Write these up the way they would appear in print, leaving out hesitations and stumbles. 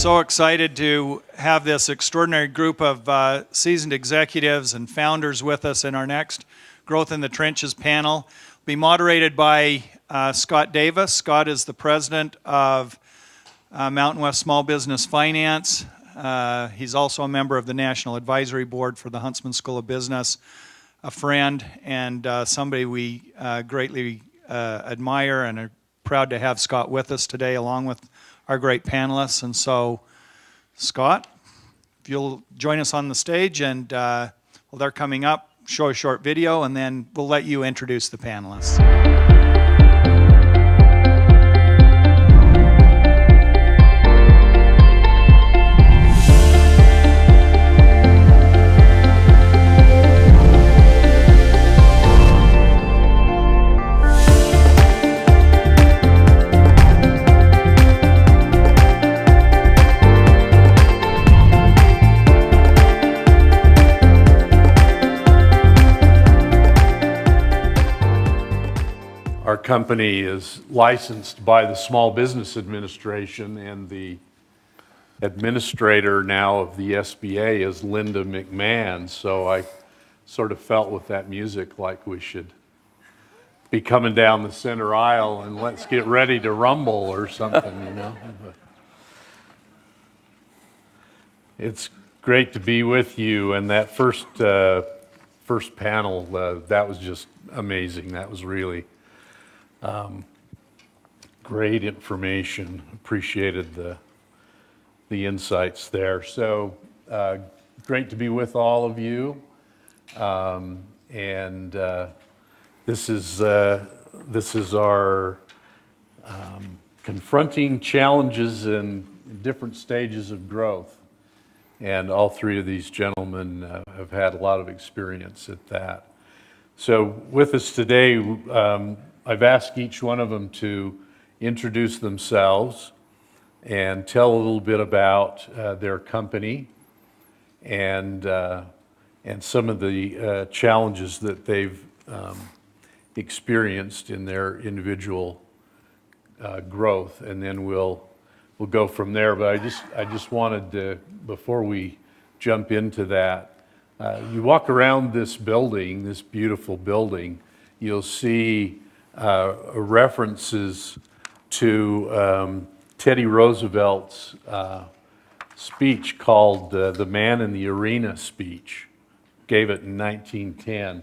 so excited to have this extraordinary group of seasoned executives and founders with us in our next Growth in the Trenches panel. It'll be moderated by Scott Davis. Scott is the president of Mountain West Small Business Finance. He's also a member of the National Advisory Board for the Huntsman School of Business, a friend and somebody we greatly admire and are proud to have Scott with us today along with our great panelists. And so, Scott, if you'll join us on the stage, and well, they're coming up, show a short video, and then we'll let you introduce the panelists. Our company is licensed by the Small Business Administration, and the administrator now of the SBA is Linda McMahon, so I sort of felt with that music like we should be coming down the center aisle and let's get ready to rumble or something, you know. But it's great to be with you, and that first panel, that was just amazing. That was really great information. Appreciated the insights there. So great to be with all of you. This is our Confronting Challenges in Different Stages of Growth. And all three of these gentlemen have had a lot of experience at that. So with us today, I've asked each one of them to introduce themselves and tell a little bit about their company and some of the challenges that they've experienced in their individual growth, and then we'll go from there. But I just wanted to, before we jump into that, you walk around this building, this beautiful building, you'll see references to Teddy Roosevelt's speech called the Man in the Arena speech. Gave it in 1910.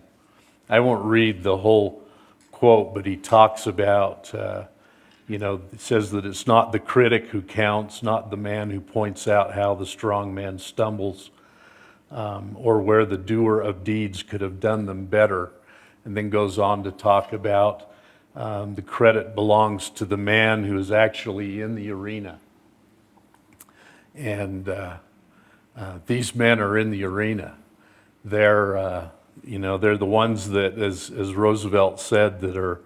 I won't read the whole quote, but he talks about, it says that it's not the critic who counts, not the man who points out how the strong man stumbles, or where the doer of deeds could have done them better. And then goes on to talk about the credit belongs to the man who is actually in the arena. And these men are in the arena. They're, they're the ones that, as Roosevelt said, that are,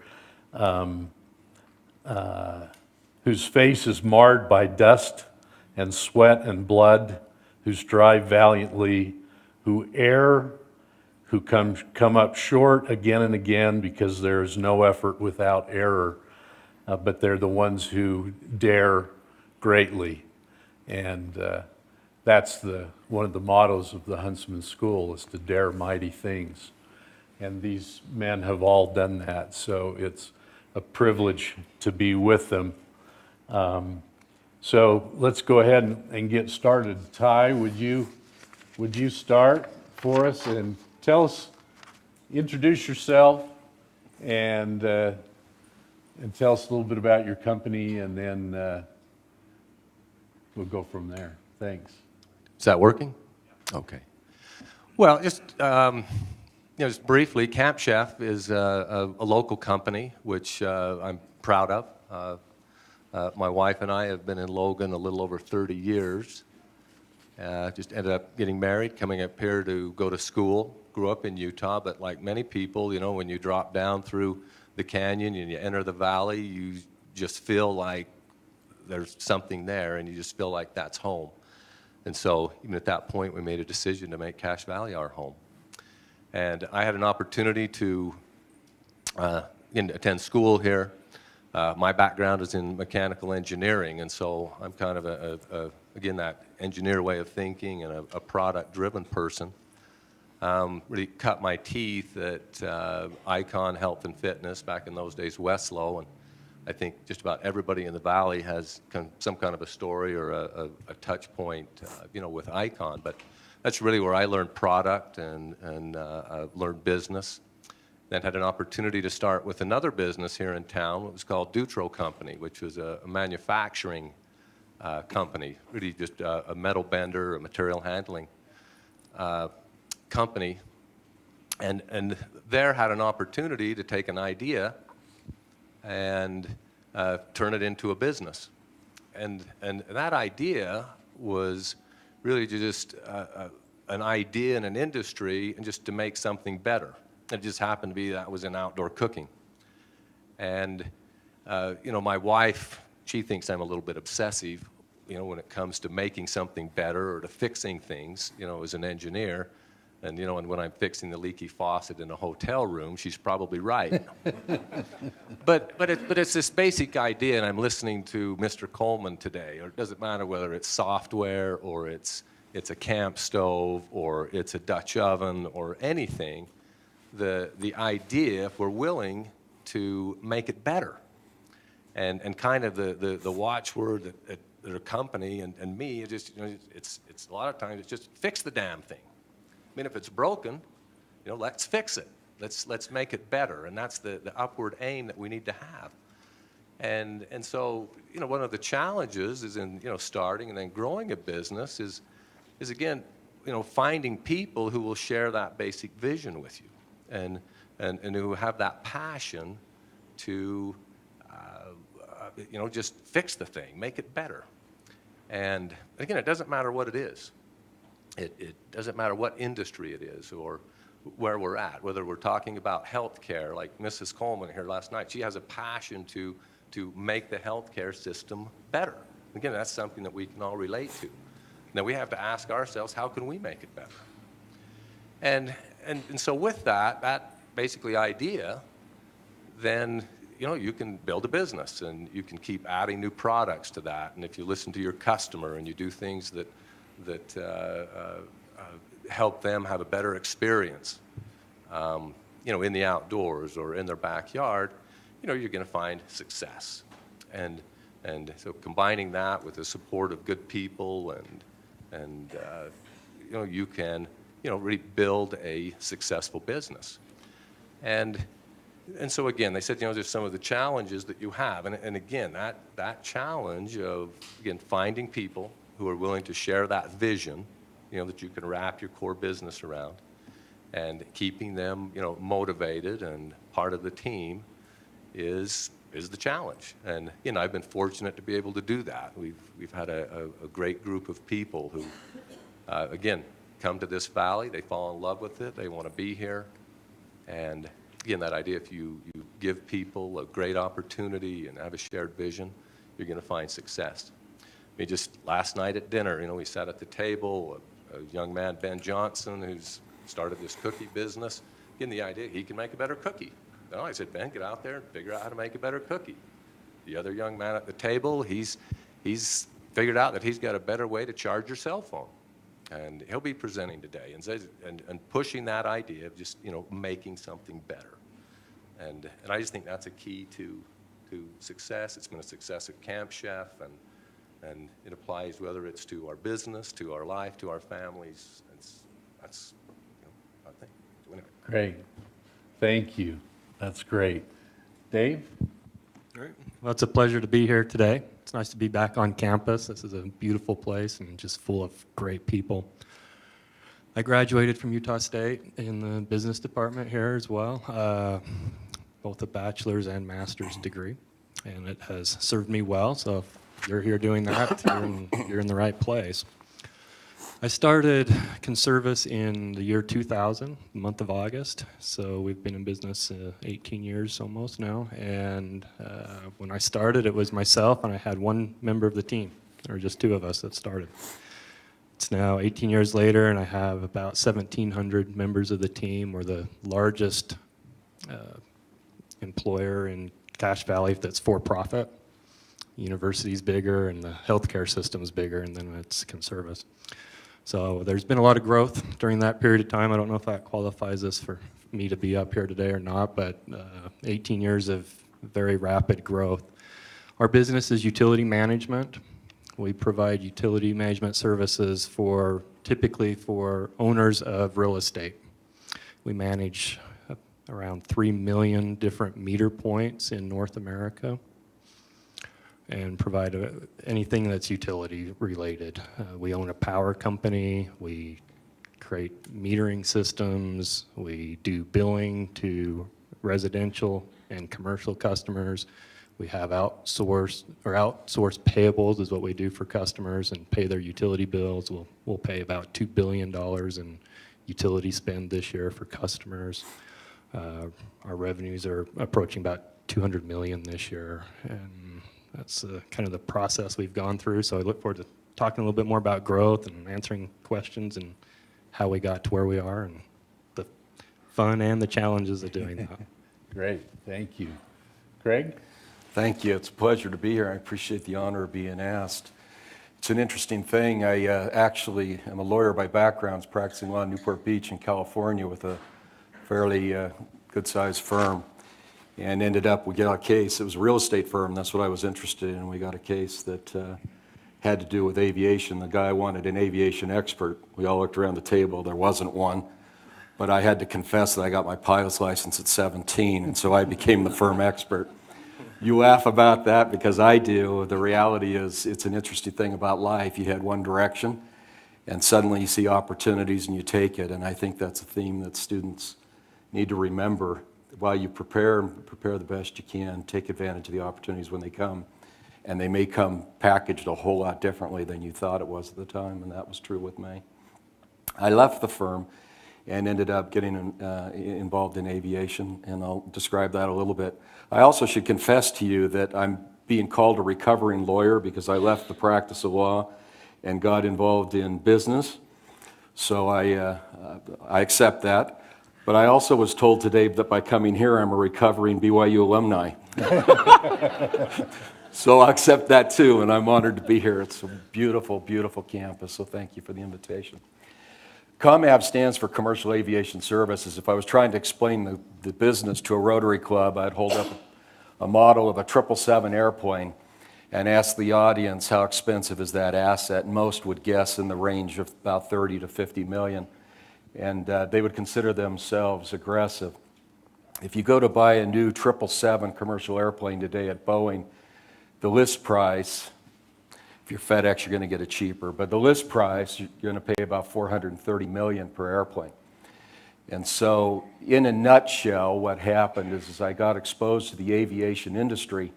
whose face is marred by dust and sweat and blood, who strive valiantly, who err, who come up short again and again because there is no effort without error, but they're the ones who dare greatly. And that's one of the mottos of the Huntsman School, is to dare mighty things. And these men have all done that, so it's a privilege to be with them. So let's go ahead and get started. Ty, would you start for us and tell us, introduce yourself, and tell us a little bit about your company, and then we'll go from there. Thanks. Is that working? Okay. Well, just just briefly, Camp Chef is a local company which I'm proud of. My wife and I have been in Logan a little over 30 years. Just ended up getting married, coming up here to go to school. Grew up in Utah, but like many people, when you drop down through the canyon and you enter the valley, you just feel like there's something there, and you just feel like that's home. And so even at that point, we made a decision to make Cache Valley our home. And I had an opportunity to attend school here. My background is in mechanical engineering, and so I'm kind of again, that engineer way of thinking and a product-driven person. Really cut my teeth at Icon Health and Fitness, back in those days, Westlow, and I think just about everybody in the Valley has some kind of a story or a touch point, with Icon. But that's really where I learned product and learned business. Then had an opportunity to start with another business here in town. It was called Dutro Company, which was a manufacturing company, really just a metal bender, a material handling company. And there had an opportunity to take an idea and turn it into a business. And that idea was really just an idea in an industry and just to make something better. It just happened to be that was in outdoor cooking. And, my wife, she thinks I'm a little bit obsessive, when it comes to making something better or to fixing things, as an engineer. And, and when I'm fixing the leaky faucet in a hotel room, she's probably right. but it's this basic idea, and I'm listening to Mr. Coleman today, or it doesn't matter whether it's software or it's a camp stove or it's a Dutch oven or anything. The idea, if we're willing to make it better, and kind of the watchword that a company and me, it's a lot of times it's just fix the damn thing. I mean, if it's broken, let's fix it. Let's make it better, and that's the upward aim that we need to have. And so, one of the challenges is in starting and then growing a business is again, finding people who will share that basic vision with you, and who have that passion to just fix the thing, make it better. And again, it doesn't matter what it is. It doesn't matter what industry it is or where we're at, whether we're talking about healthcare, like Mrs. Coleman here last night. She has a passion to make the healthcare system better. Again, that's something that we can all relate to. Now we have to ask ourselves, how can we make it better? And so with that basically idea, then you can build a business and you can keep adding new products to that. And if you listen to your customer and you do things that help them have a better experience, in the outdoors or in their backyard, you're going to find success. And so combining that with the support of good people and you can really build a successful business. And so again, they said, there's some of the challenges that you have, and again, that challenge of finding people who are willing to share that vision, that you can wrap your core business around, and keeping them, motivated and part of the team is the challenge. And I've been fortunate to be able to do that. We've had a great group of people who, again, come to this valley. They fall in love with it. They want to be here. And again, that idea, if you give people a great opportunity and have a shared vision, you're going to find success. I mean, just last night at dinner, we sat at the table, a young man, Ben Johnson, who's started this cookie business, getting the idea he can make a better cookie. I said, Ben, get out there and figure out how to make a better cookie. The other young man at the table, he's figured out that he's got a better way to charge your cell phone. And he'll be presenting today and pushing that idea of just, making something better. And I just think that's a key to success. It's been a success at Camp Chef, and it applies whether it's to our business, to our life, to our families. That's I think. So anyway. Great. Thank you. That's great. Dave? Great. Well, it's a pleasure to be here today. It's nice to be back on campus. This is a beautiful place and just full of great people. I graduated from Utah State in the business department here as well, both a bachelor's and master's degree, and it has served me well. So if you're here doing that, you're in the right place. I started Conservice in the year 2000, the month of August. So we've been in business 18 years almost now. And when I started, it was myself, and I had one member of the team. There were just two of us that started. It's now 18 years later, and I have about 1,700 members of the team. We're the largest employer in Cache Valley that's for profit. university's bigger and the healthcare system's bigger, and then it's Conservice. So there's been a lot of growth during that period of time. I don't know if that qualifies us for me to be up here today or not, but 18 years of very rapid growth. Our business is utility management. We provide utility management services typically for owners of real estate. We manage around 3 million different meter points in North America and provide anything that's utility related. We own a power company. We create metering systems. We do billing to residential and commercial customers. We have outsourced payables is what we do for customers and pay their utility bills. We'll pay about $2 billion in utility spend this year for customers. Our revenues are approaching about $200 million this year, and that's kind of the process we've gone through. So I look forward to talking a little bit more about growth and answering questions and how we got to where we are and the fun and the challenges of doing that. Great, thank you. Craig? Thank you. It's a pleasure to be here. I appreciate the honor of being asked. It's an interesting thing. I actually am a lawyer by background, practicing law in Newport Beach in California with a fairly good-sized firm, and we got a case. It was a real estate firm. That's what I was interested in. We got a case that had to do with aviation. The guy wanted an aviation expert. We all looked around the table. There wasn't one. But I had to confess that I got my pilot's license at 17, and so I became the firm expert. You laugh about that because I do. The reality is it's an interesting thing about life. You head one direction, and suddenly you see opportunities and you take it. And I think that's a theme that students need to remember. While you prepare the best you can, take advantage of the opportunities when they come. And they may come packaged a whole lot differently than you thought it was at the time, and that was true with me. I left the firm and ended up getting involved in aviation, and I'll describe that a little bit. I also should confess to you that I'm being called a recovering lawyer because I left the practice of law and got involved in business. So I accept that. But I also was told today that by coming here, I'm a recovering BYU alumni. So I'll accept that too, and I'm honored to be here. It's a beautiful, beautiful campus, so thank you for the invitation. ComAv stands for Commercial Aviation Services. If I was trying to explain the business to a Rotary Club, I'd hold up a model of a 777 airplane and ask the audience how expensive is that asset. Most would guess in the range of about 30 to 50 million, and they would consider themselves aggressive. If you go to buy a new 777 commercial airplane today at Boeing, the list price, if you're FedEx, you're going to get it cheaper, but the list price, you're going to pay about $430 million per airplane. And so, in a nutshell, what happened is as I got exposed to the aviation industry,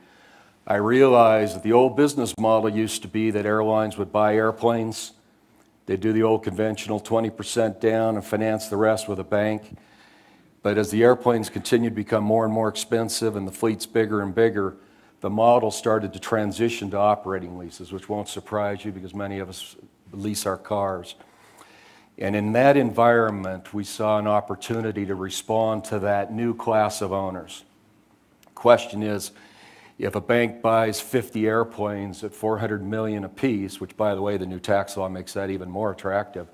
I realized that the old business model used to be that airlines would buy airplanes, they'd do the old conventional 20% down and finance the rest with a bank. But as the airplanes continued to become more and more expensive and the fleet's bigger and bigger, the model started to transition to operating leases, which won't surprise you because many of us lease our cars. And in that environment, we saw an opportunity to respond to that new class of owners. Question is, if a bank buys 50 airplanes at $400 million apiece, which by the way, the new tax law makes that even more attractive.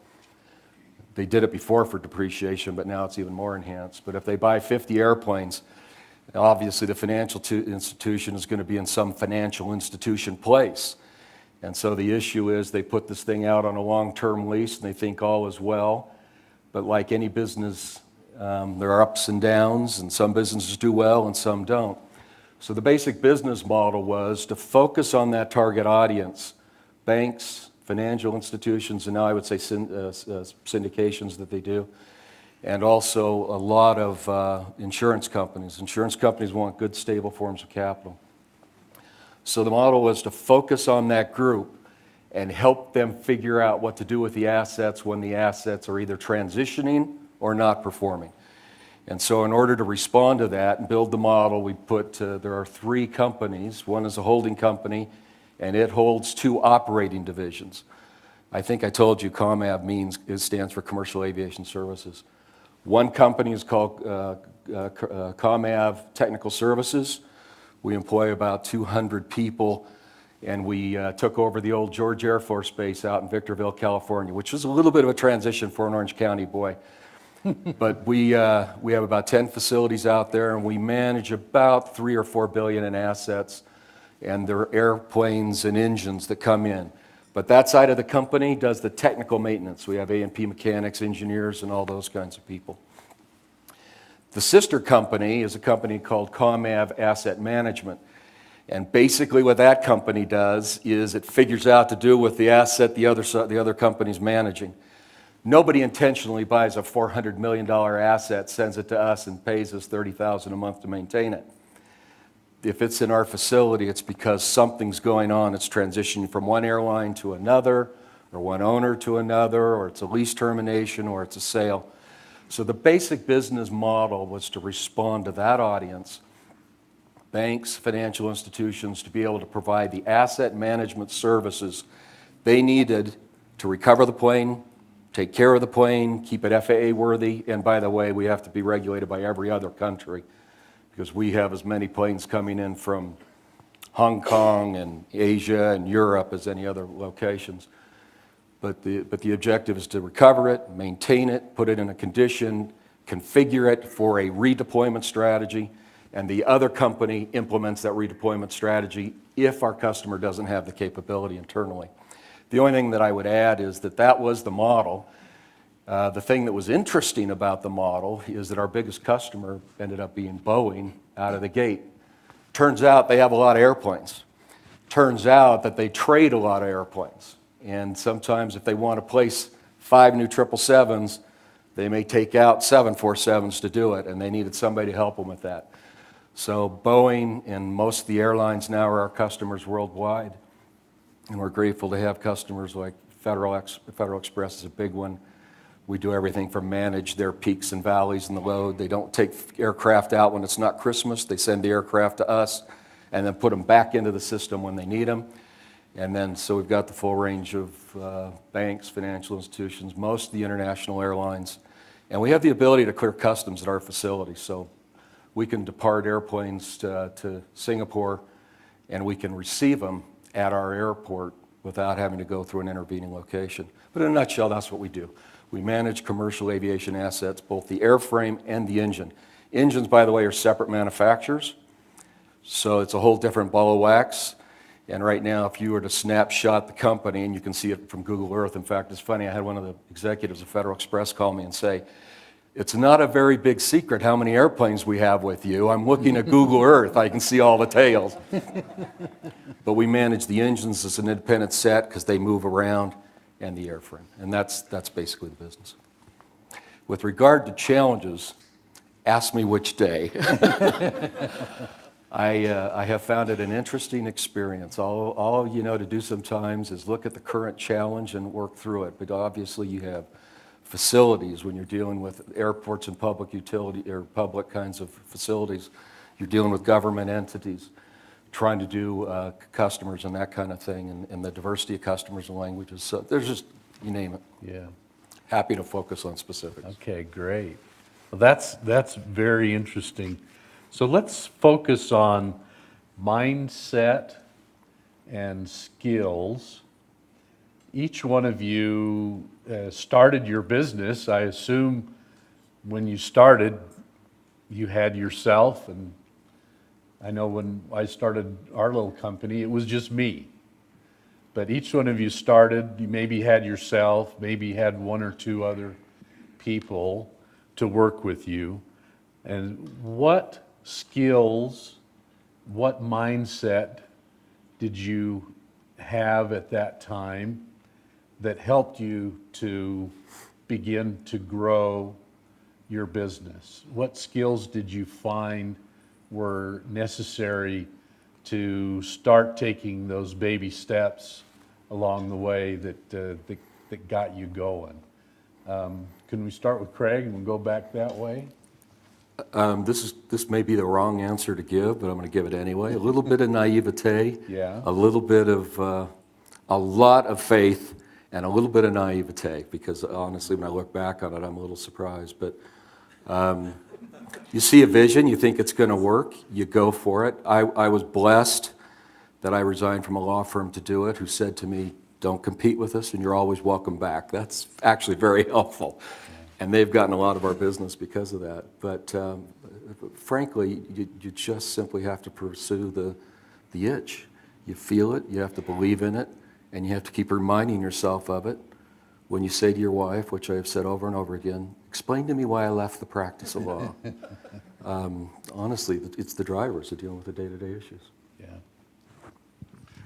They did it before for depreciation, but now it's even more enhanced. But if they buy 50 airplanes, obviously the financial institution is going to be in some financial institution place. And so the issue is they put this thing out on a long-term lease and they think all is well. But like any business, there are ups and downs, and some businesses do well and some don't. So the basic business model was to focus on that target audience, banks, financial institutions, and now I would say syndications that they do, and also a lot of insurance companies. Insurance companies want good, stable forms of capital. So the model was to focus on that group and help them figure out what to do with the assets when the assets are either transitioning or not performing. And so in order to respond to that and build the model, we put, there are 3 companies. One is a holding company, and it holds 2 operating divisions. I think I told you ComAv it stands for Commercial Aviation Services. One company is called ComAv Technical Services. We employ about 200 people and we took over the old George Air Force Base out in Victorville, California, which was a little bit of a transition for an Orange County boy. But we have about 10 facilities out there, and we manage about 3 or 4 billion in assets, and there are airplanes and engines that come in. But that side of the company does the technical maintenance. We have A&P mechanics, engineers, and all those kinds of people. The sister company is a company called ComAv Asset Management. And basically what that company does is it figures out to do with the asset the other company's managing. Nobody intentionally buys a $400 million asset, sends it to us, and pays us $30,000 a month to maintain it. If it's in our facility, it's because something's going on. It's transitioning from one airline to another, or one owner to another, or it's a lease termination, or it's a sale. So the basic business model was to respond to that audience, banks, financial institutions, to be able to provide the asset management services they needed to recover the plane, take care of the plane, keep it FAA worthy, and by the way, we have to be regulated by every other country because we have as many planes coming in from Hong Kong and Asia and Europe as any other locations. But the objective is to recover it, maintain it, put it in a condition, configure it for a redeployment strategy, and the other company implements that redeployment strategy if our customer doesn't have the capability internally. The only thing that I would add is that was the model. The thing that was interesting about the model is that our biggest customer ended up being Boeing out of the gate. Turns out they have a lot of airplanes. Turns out that they trade a lot of airplanes. And sometimes if they want to place 5 new 777s, they may take out 747s to do it, and they needed somebody to help them with that. So Boeing and most of the airlines now are our customers worldwide, and we're grateful to have customers like Federal Express is a big one. We do everything from manage their peaks and valleys in the load. They don't take aircraft out when it's not Christmas. They send the aircraft to us and then put them back into the system when they need them. And then so we've got the full range of banks, financial institutions, most of the international airlines, and we have the ability to clear customs at our facility. So we can depart airplanes to Singapore, and we can receive them at our airport without having to go through an intervening location. But in a nutshell, that's what we do. We manage commercial aviation assets, both the airframe and the engine. Engines, by the way, are separate manufacturers, so it's a whole different ball of wax. And right now, if you were to snapshot the company, and you can see it from Google Earth, in fact, it's funny, I had one of the executives of Federal Express call me and say, "It's not a very big secret how many airplanes we have with you. I'm looking at Google Earth. I can see all the tails." But we manage the engines as an independent set because they move around, and the airframe. And that's basically the business. With regard to challenges, ask me which day. I have found it an interesting experience. All you know to do sometimes is look at the current challenge and work through it. But obviously you have facilities when you're dealing with airports and public utility or public kinds of facilities. You're dealing with government entities, trying to do customers and that kind of thing, and the diversity of customers and languages. So there's just, you name it. Yeah. Happy to focus on specifics. Okay, great. Well, that's very interesting. So let's focus on mindset and skills. Each one of you started your business. I assume when you started, you had yourself, and I know when I started our little company, it was just me. But each one of you started, you maybe had yourself, maybe had 1 or 2 other people to work with you. And what skills, what mindset did you have at that time that helped you to begin to grow your business? What skills did you find were necessary to start taking those baby steps along the way that got you going? Can we start with Craig and we'll go back that way? This may be the wrong answer to give, but I'm going to give it anyway. A little bit of naivete, Yeah. a little bit of, a lot of faith, and a little bit of naivete, because honestly, when I look back on it, I'm a little surprised. But you see a vision, you think it's going to work, you go for it. I was blessed that I resigned from a law firm to do it, who said to me, "Don't compete with us, and you're always welcome back." That's actually very helpful. And they've gotten a lot of our business because of that. But frankly, you just simply have to pursue the itch. You feel it, you have to believe in it, and you have to keep reminding yourself of it. When you say to your wife, which I have said over and over again, "Explain to me why I left the practice of law." Honestly, it's the drivers that deal with the day-to-day issues. Yeah.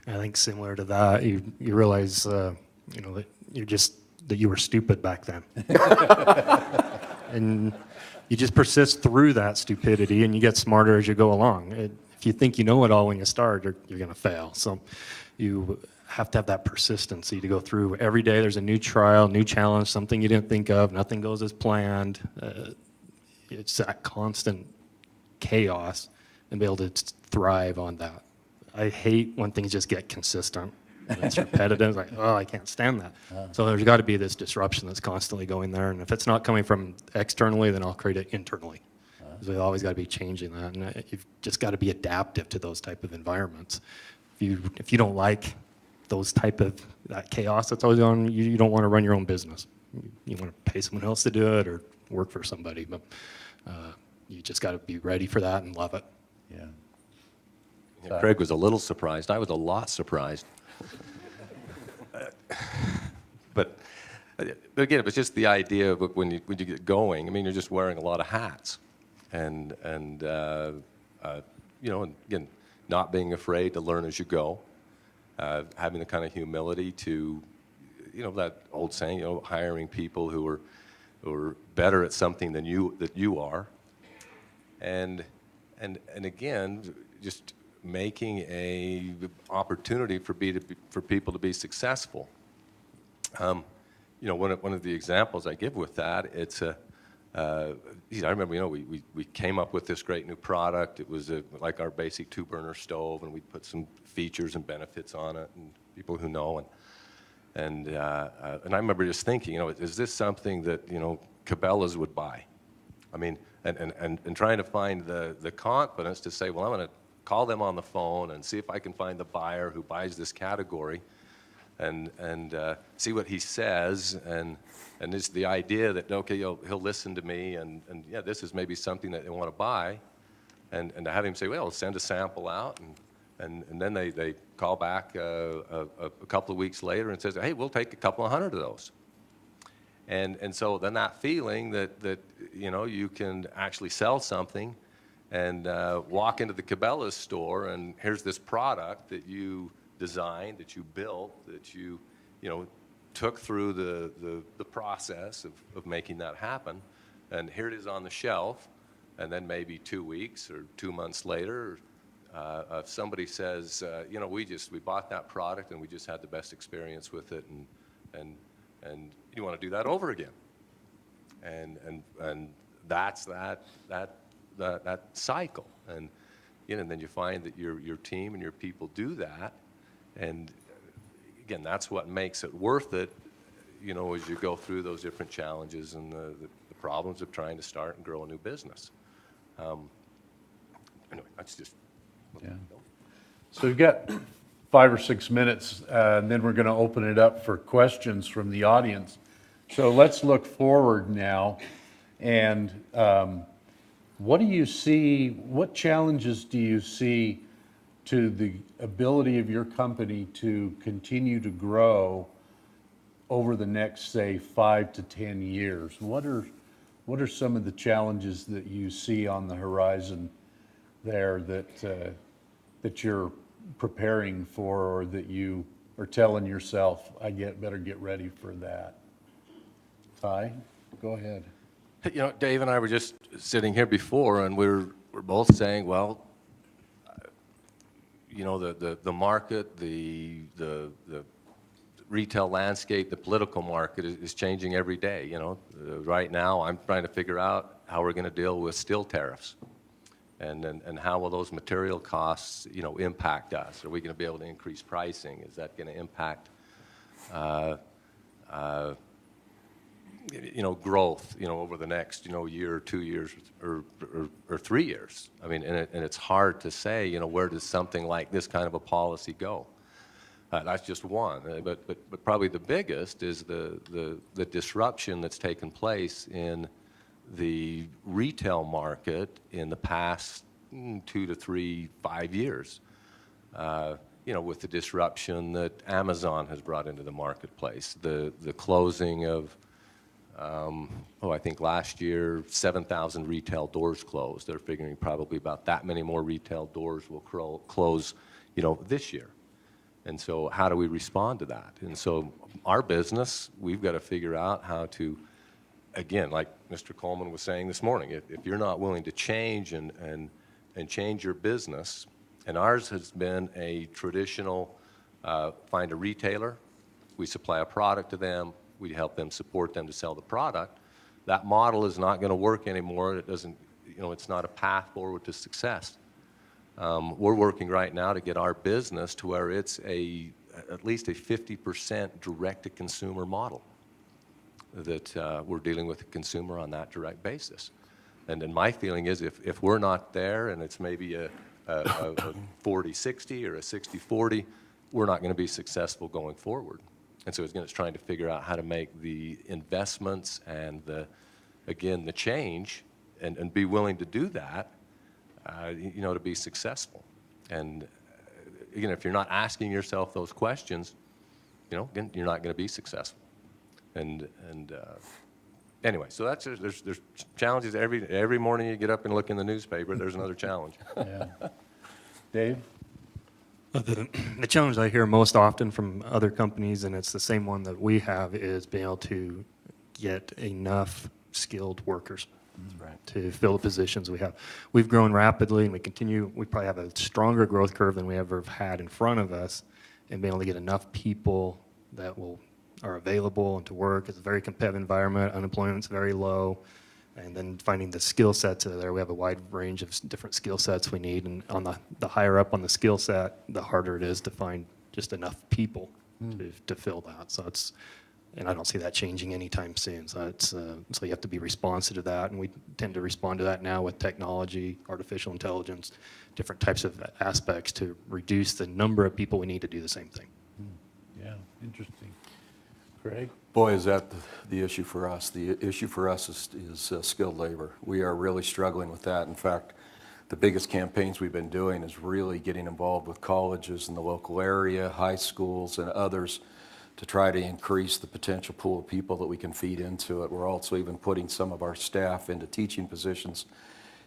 I think similar to that, you realize, that that you were stupid back then. And you just persist through that stupidity and you get smarter as you go along. If you think you know it all when you start, you're going to fail. So you have to have that persistency to go through. Every day there's a new trial, new challenge, something you didn't think of, nothing goes as planned. It's that constant chaos and be able to thrive on that. I hate when things just get consistent. It's repetitive. It's like, oh, I can't stand that. So there's got to be this disruption that's constantly going there. And if it's not coming from externally, then I'll create it internally. So we've always got to be changing that. And you've just got to be adaptive to those type of environments. If you don't like those type of that chaos that's always on, you don't want to run your own business. You want to pay someone else to do it or work for somebody. But you just got to be ready for that and love it. Yeah. Craig was a little surprised. I was a lot surprised. But again, it was just the idea of when you get going. I mean, you're just wearing a lot of hats, and again, not being afraid to learn as you go, having the kind of humility to, that old saying, hiring people who are better at something than you are, and again, just making a opportunity for people to be successful. One of the examples I give with that, it's I remember, we came up with this great new product. It was like our basic 2-burner stove, and we put some features and benefits on it, and people who know, and I remember just thinking, is this something that Cabela's would buy? I mean, and trying to find the confidence to say, well, I'm going to call them on the phone and see if I can find the buyer who buys this category, and see what he says, and it's the idea that, okay, he'll listen to me, and yeah, this is maybe something that they want to buy, and to have him say, well, send a sample out, and then they call back a couple of weeks later and says, hey, we'll take a couple of hundred of those. And so then that feeling that you can actually sell something and walk into the Cabela's store, and here's this product that you designed, that you built, that you took through the process of making that happen, and here it is on the shelf, and then maybe 2 weeks or 2 months later, if somebody says, we bought that product and we just had the best experience with it, and you want to do that over again, and that's that cycle, and then you find that your team and your people do that, and again, that's what makes it worth it, as you go through those different challenges and the problems of trying to start and grow a new business. Anyway, that's just. Yeah. So we've got 5 or 6 minutes, and then we're going to open it up for questions from the audience. So let's look forward now, and what do you see, what challenges do you see to the ability of your company to continue to grow over the next, say, 5 to 10 years? What are some of the challenges that you see on the horizon there that you're preparing for, or that you are telling yourself, better get ready for that? Ty, go ahead. Dave and I were just sitting here before, and we're both saying, well, the market, the retail landscape, the political market is changing every day. Right now I'm trying to figure out how we're going to deal with steel tariffs, and how will those material costs, impact us? Are we going to be able to increase pricing? Is that going to impact growth, over the next, year or 2 years or 3 years. I mean, and it's hard to say, where does something like this kind of a policy go? That's just one, but probably the biggest is the disruption that's taken place in the retail market in the past 2 to 3, 5 years. With the disruption that Amazon has brought into the marketplace, the closing of, I think last year 7,000 retail doors closed. They're figuring probably about that many more retail doors will close, this year. And so how do we respond to that? And so our business, we've got to figure out how to, again, like Mr. Coleman was saying this morning, if you're not willing to change and change your business, and ours has been a traditional, find a retailer, we supply a product to them, we help them support them to sell the product. That model is not going to work anymore. It doesn't, it's not a path forward to success. We're working right now to get our business to where it's at least a 50% direct-to-consumer model, that we're dealing with the consumer on that direct basis. And then my feeling is if we're not there and it's maybe a 40-60 or a 60-40, we're not going to be successful going forward. And so it's trying to figure out how to make the investments and the change and be willing to do that, to be successful. And again, if you're not asking yourself those questions, again, you're not going to be successful. And anyway, so that's there's challenges every morning you get up and look in the newspaper. There's another challenge. Yeah. Dave? The challenge I hear most often from other companies, and it's the same one that we have, is being able to get enough skilled workers to fill the positions we have. We've grown rapidly, and we probably have a stronger growth curve than we ever have had in front of us, and being able to get enough people that are available and to work. It's a very competitive environment. Unemployment's very low. And then finding the skill sets that are there. We have a wide range of different skill sets we need. And on the higher up on the skill set, the harder it is to find just enough people to fill that. So and I don't see that changing anytime soon. So so you have to be responsive to that. And we tend to respond to that now with technology, artificial intelligence, different types of aspects to reduce the number of people we need to do the same thing. Yeah, interesting. Greg? Boy, is that the issue for us. The issue for us is skilled labor. We are really struggling with that. In fact, the biggest campaigns we've been doing is really getting involved with colleges in the local area, high schools, and others to try to increase the potential pool of people that we can feed into it. We're also even putting some of our staff into teaching positions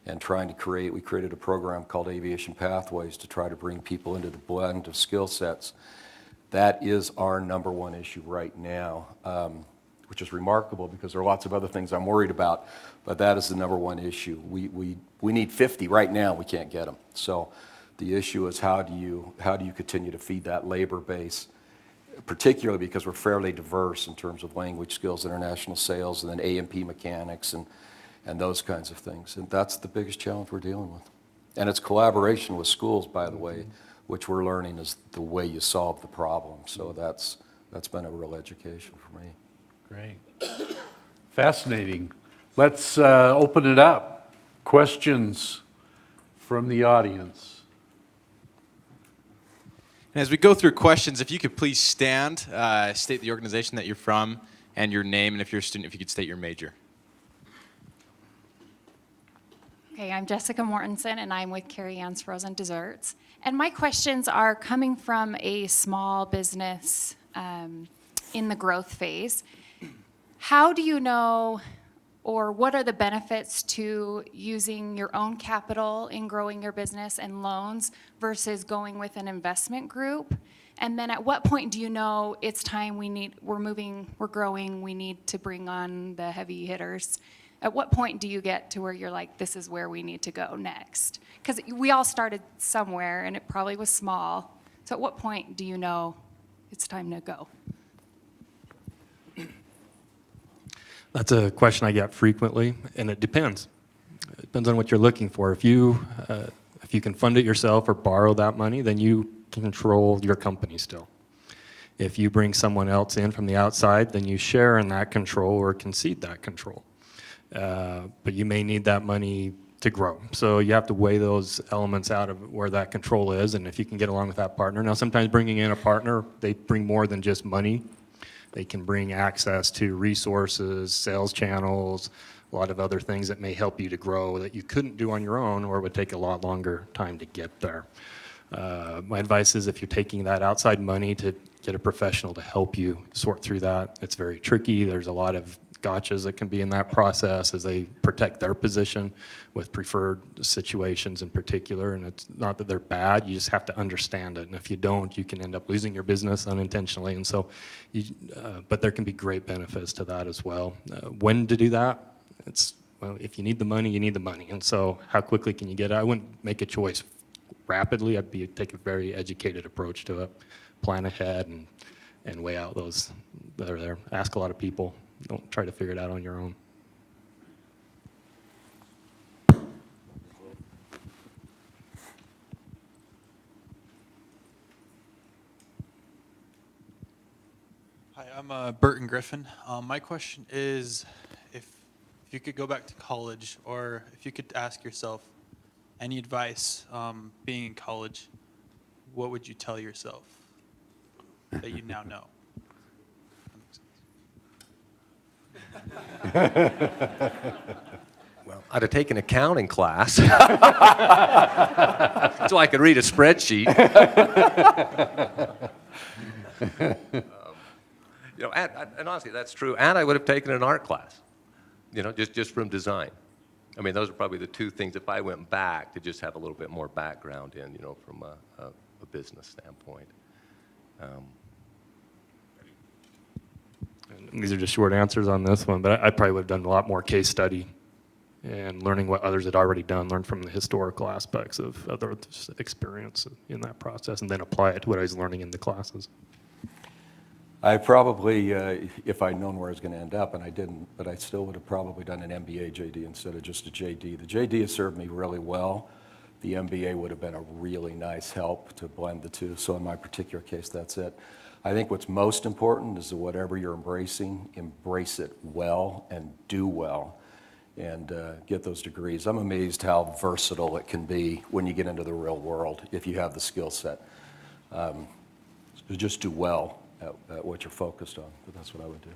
and trying to we created a program called Aviation Pathways to try to bring people into the blend of skill sets. That is our number one issue right now, which is remarkable because there are lots of other things I'm worried about, but that is the number one issue. We need 50 right now. We can't get them. So the issue is how do you continue to feed that labor base, particularly because we're fairly diverse in terms of language skills, international sales, and then A&P mechanics and those kinds of things. And that's the biggest challenge we're dealing with. And it's collaboration with schools, by the way, which we're learning is the way you solve the problem. So that's been a real education for me. Great. Fascinating. Let's open it up. Questions from the audience. And as we go through questions, if you could please stand, state the organization that you're from and your name, and if you're a student, if you could state your major. Okay, I'm Jessica Mortensen, and I'm with Carrie Ann's Frozen Desserts. And my questions are coming from a small business in the growth phase. How do you know, or what are the benefits to using your own capital in growing your business and loans versus going with an investment group? And then at what point do you know it's time we're growing, we need to bring on the heavy hitters? At what point do you get to where you're like, this is where we need to go next? Because we all started somewhere, and it probably was small. So at what point do you know it's time to go? That's a question I get frequently, and it depends. It depends on what you're looking for. If you can fund it yourself or borrow that money, then you control your company still. If you bring someone else in from the outside, then you share in that control or concede that control. But you may need that money to grow. So you have to weigh those elements out of where that control is, and if you can get along with that partner. Now, sometimes bringing in a partner, they bring more than just money. They can bring access to resources, sales channels, a lot of other things that may help you to grow that you couldn't do on your own or would take a lot longer time to get there. My advice is if you're taking that outside money, to get a professional to help you sort through that. It's very tricky. There's a lot of gotchas that can be in that process as they protect their position with preferred situations in particular. And it's not that they're bad, you just have to understand it. And if you don't, you can end up losing your business unintentionally. And so, but there can be great benefits to that as well. When to do that? Well, if you need the money, you need the money. And so how quickly can you get it? I wouldn't make a choice rapidly. I'd take a very educated approach to it. Plan ahead and weigh out those that are there. Ask a lot of people. Don't try to figure it out on your own. Hi, I'm Burton Griffin. My question is, if you could go back to college, or if you could ask yourself any advice being in college, what would you tell yourself that you now know? Well, I'd have taken accounting class so I could read a spreadsheet. And honestly, that's true. And I would have taken an art class, just from design. I mean, those are probably the two things, if I went back, to just have a little bit more background in, from a business standpoint. These are just short answers on this one, but I probably would have done a lot more case study and learning what others had already done, learn from the historical aspects of other experience in that process, and then apply it to what I was learning in the classes. I probably, if I'd known where I was going to end up, and I didn't, but I still would have probably done an MBA JD instead of just a JD. The JD has served me really well. The MBA would have been a really nice help to blend the two. So in my particular case, that's it. I think what's most important is that whatever you're embracing, embrace it well and do well, and get those degrees. I'm amazed how versatile it can be when you get into the real world if you have the skill set. So just do well at what you're focused on, but that's what I would do.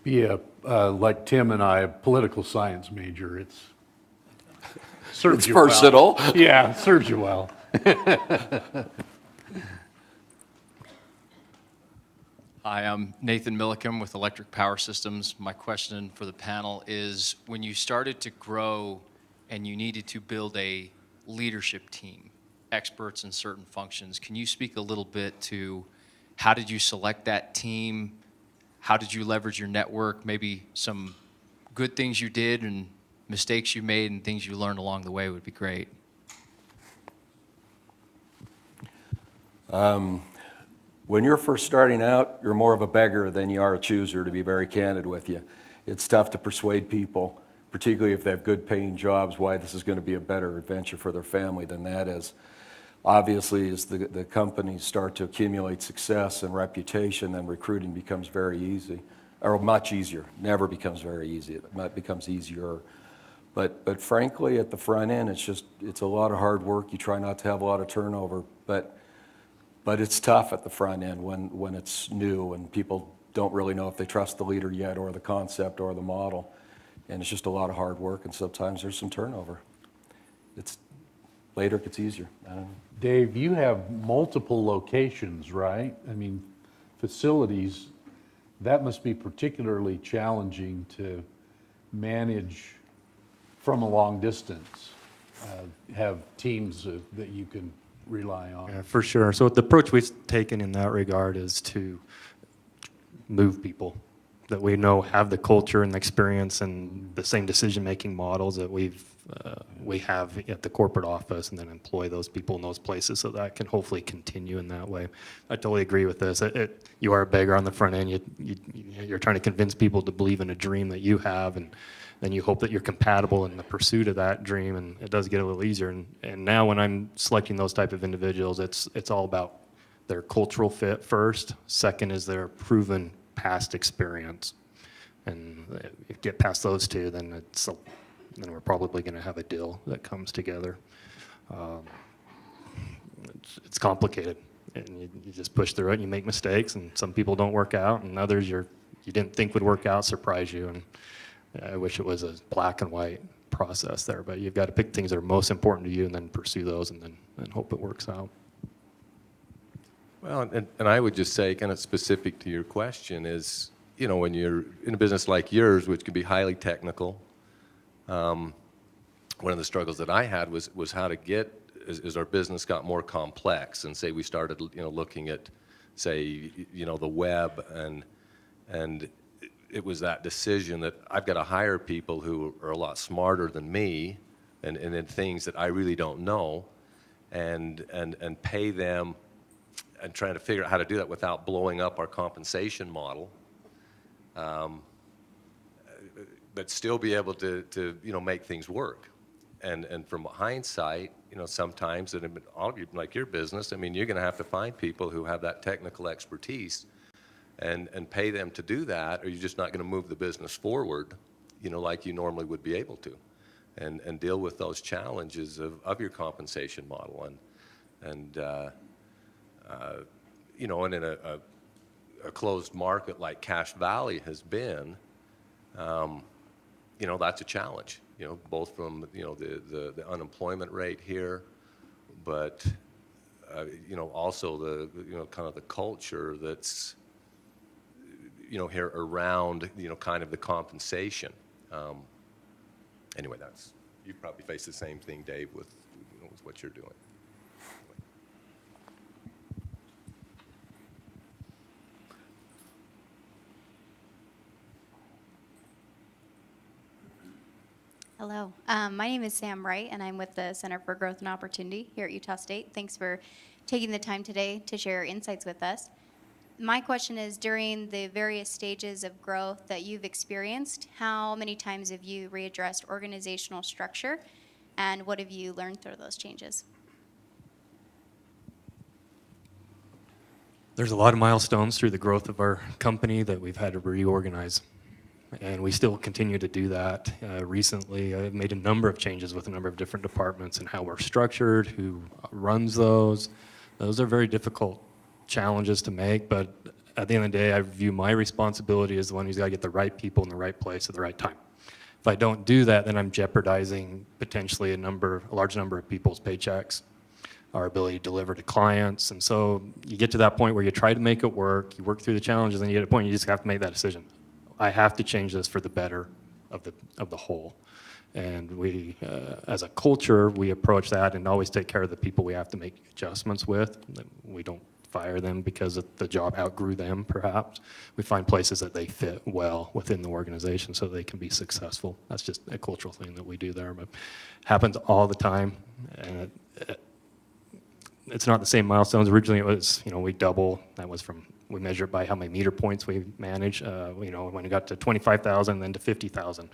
Be like Tim and I, a political science major. It's serves It's you versatile. Well. Yeah, it serves you well. Hi, I'm Nathan Millicum with Electric Power Systems. My question for the panel is, when you started to grow and you needed to build a leadership team, experts in certain functions, can you speak a little bit to how did you select that team? How did you leverage your network? Maybe some good things you did and mistakes you made and things you learned along the way would be great. When you're first starting out, you're more of a beggar than you are a chooser, to be very candid with you. It's tough to persuade people, particularly if they have good paying jobs, why this is going to be a better adventure for their family than that is. Obviously, as the companies start to accumulate success and reputation, then recruiting becomes very easy, or much easier. Never becomes very easy. It becomes easier. But frankly, at the front end, it's a lot of hard work. You try not to have a lot of turnover, but it's tough at the front end when it's new and people don't really know if they trust the leader yet or the concept or the model. And it's just a lot of hard work, and sometimes there's some turnover. Later it gets easier. I don't know. Dave, you have multiple locations, right? I mean, facilities, that must be particularly challenging to manage from a long distance, have teams that you can rely on. Yeah, for sure. So the approach we've taken in that regard is to move people that we know have the culture and the experience and the same decision-making models that we have at the corporate office, and then employ those people in those places so that can hopefully continue in that way. I totally agree with this. You are a beggar on the front end. You're trying to convince people to believe in a dream that you have, and then you hope that you're compatible in the pursuit of that dream, and it does get a little easier. And now when I'm selecting those type of individuals, it's all about their cultural fit first. Second is their proven past experience. And if you get past those two, then we're probably going to have a deal that comes together. It's complicated, and you just push through it, and you make mistakes, and some people don't work out, and others you didn't think would work out surprise you. And I wish it was a black and white process there, but you've got to pick things that are most important to you, and then pursue those, and hope it works out. Well, and I would just say, kind of specific to your question, is, you know, when you're in a business like yours, which can be highly technical, one of the struggles that I had was how to get, as our business got more complex, and say we started, you know, looking at, say, you know, the web, and it was that decision that I've got to hire people who are a lot smarter than me, and in things that I really don't know, and pay them, and trying to figure out how to do that without blowing up our compensation model, but still be able to you know, make things work. And from hindsight, you know, sometimes, and like your business, I mean, you're going to have to find people who have that technical expertise and pay them to do that, or you're just not going to move the business forward, you know, like you normally would be able to, and deal with those challenges of your compensation model. And you know, and in a closed market like Cache Valley has been, you know, that's a challenge. You know, both from, you know, the unemployment rate here, but you know, also the, you know, kind of the culture that's, you know, here around, you know, kind of the compensation. Anyway, that's, you probably face the same thing, Dave, with, you know, with what you're doing. Hello, my name is Sam Wright, and I'm with the Center for Growth and Opportunity here at Utah State. Thanks for taking the time today to share your insights with us. My question is, during the various stages of growth that you've experienced, how many times have you readdressed organizational structure, and what have you learned through those changes? There's a lot of milestones through the growth of our company that we've had to reorganize, and we still continue to do that. Recently, I've made a number of changes with a number of different departments and how we're structured, who runs those. Those are very difficult challenges to make, but at the end of the day, I view my responsibility as the one who's got to get the right people in the right place at the right time. If I don't do that, then I'm jeopardizing potentially a large number of people's paychecks, our ability to deliver to clients. And so you get to that point where you try to make it work, you work through the challenges, and you get to a point you just have to make that decision. I have to change this for the better of the whole. And we, as a culture, we approach that and always take care of the people we have to make adjustments with. We don't fire them because the job outgrew them, perhaps. We find places that they fit well within the organization so they can be successful. That's just a cultural thing that we do there, but it happens all the time. And it's not the same milestones. Originally, it was, you know, we double. That was from, we measure it by how many meter points we manage. You know, when it got to 25,000, then to 50,000.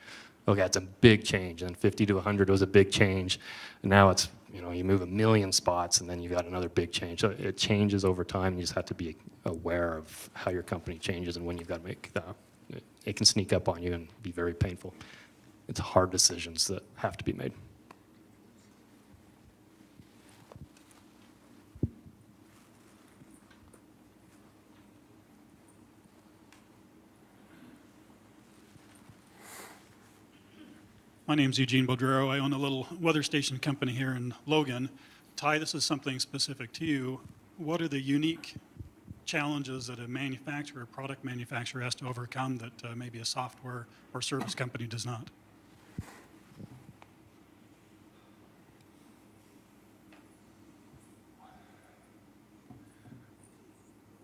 Okay, that's a big change. And 50 to 100 was a big change. And now it's, you know, you move 1 million spots, and then you've got another big change. So it changes over time. You just have to be aware of how your company changes and when you've got to make that. It can sneak up on you and be very painful. It's hard decisions that have to be made. My name's Eugene Bodrero. I own a little weather station company here in Logan. Ty, this is something specific to you. What are the unique challenges that a manufacturer, product manufacturer has to overcome that maybe a software or service company does not?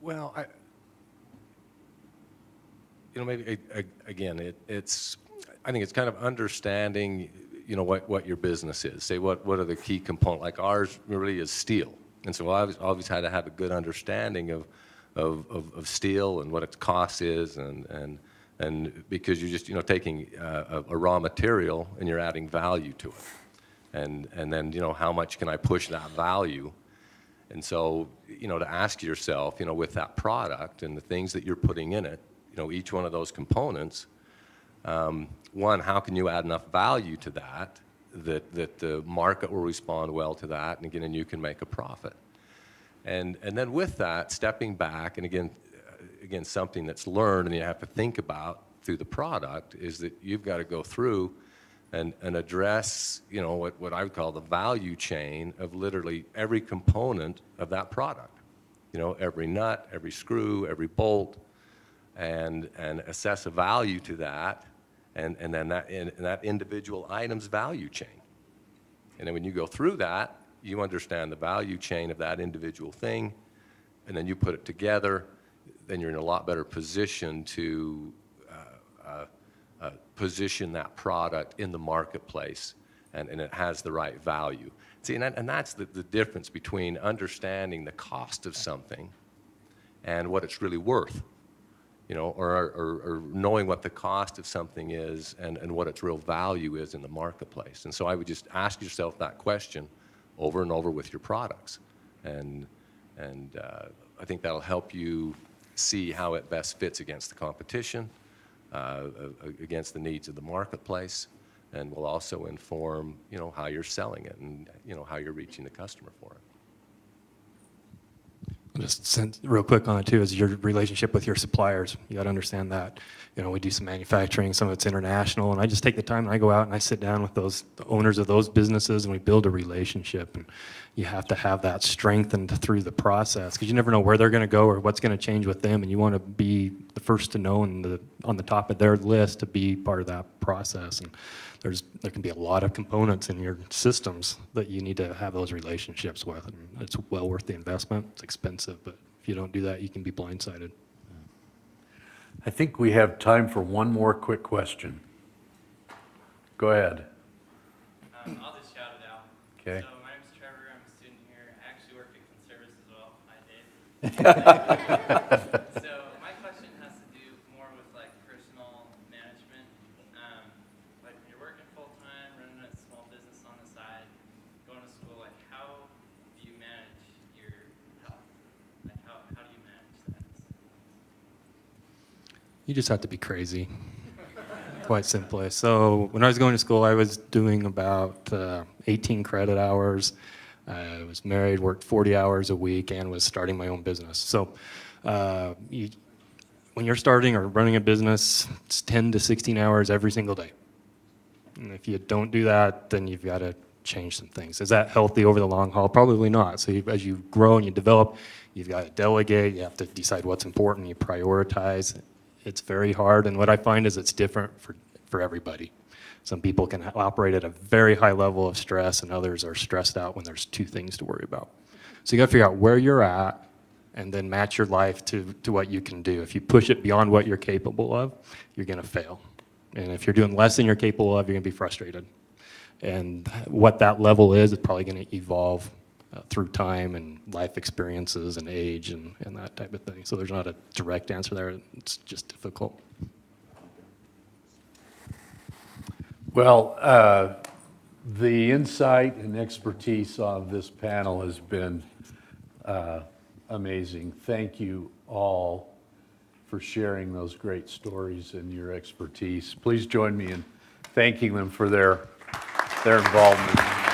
Well, you know, maybe again, it's. I think it's kind of understanding, you know, what your business is. Say what are the key components. Like ours really is steel, and so I've always had to have a good understanding of steel and what its cost is, and because you're just, you know, taking a raw material and you're adding value to it, and then, you know, how much can I push that value, And so, to ask yourself, with that product and the things that you're putting in it, each one of those components, one, how can you add enough value to that the market will respond well to that, and again, and you can make a profit. And then with that, stepping back, and again, something that's learned and you have to think about through the product is that you've got to go through and address, what I would call the value chain of literally every component of that product. Every nut, every screw, every bolt, and assess a value to that, and then that individual item's value chain. And then when you go through that, you understand the value chain of that individual thing, and then you put it together, then you're in a lot better position to position that product in the marketplace, and it has the right value. See, and that's the difference between understanding the cost of something and what it's really worth, or knowing what the cost of something is and what its real value is in the marketplace. And so I would just ask yourself that question over and over with your products. And I think that'll help you see how it best fits against the competition, against the needs of the marketplace, and will also inform, how you're selling it and, how you're reaching the customer for it. Just real quick on it too is your relationship with your suppliers. You got to understand that. We do some manufacturing, some of it's international, and I just take the time and I go out and I sit down with the owners of those businesses and we build a relationship. And you have to have that strengthened through the process because you never know where they're going to go or what's going to change with them, and you want to be the first to know and on the top of their list to be part of that process. And there can be a lot of components in your systems that you need to have those relationships with, and it's well worth the investment. It's expensive, but if you don't do that, you can be blindsided. I think we have time for one more quick question. Go ahead. I'll just shout it out. Okay. So my name's Trevor. I'm a student here. I actually work at Conservice as well. Hi, Dave. So my question has to do more with personal management. When you're working full time, running a small business on the side, going to school, how do you manage your health? How do you manage that? You just have to be crazy, quite simply. So when I was going to school, I was doing about 18 credit hours. I was married, worked 40 hours a week, and was starting my own business. So when you're starting or running a business, it's 10 to 16 hours every single day. And if you don't do that, then you've got to change some things. Is that healthy over the long haul? Probably not. So as you grow and you develop, you've got to delegate. You have to decide what's important. You prioritize. It's very hard, and what I find is it's different for everybody. Some people can operate at a very high level of stress, and others are stressed out when there's two things to worry about. So you got to figure out where you're at and then match your life to what you can do. If you push it beyond what you're capable of, you're going to fail. And if you're doing less than you're capable of, you're going to be frustrated. And what that level is probably going to evolve through time and life experiences and age and that type of thing. So there's not a direct answer there. It's just difficult. Well, the insight and expertise of this panel has been amazing. Thank you all for sharing those great stories and your expertise. Please join me in thanking them for their involvement.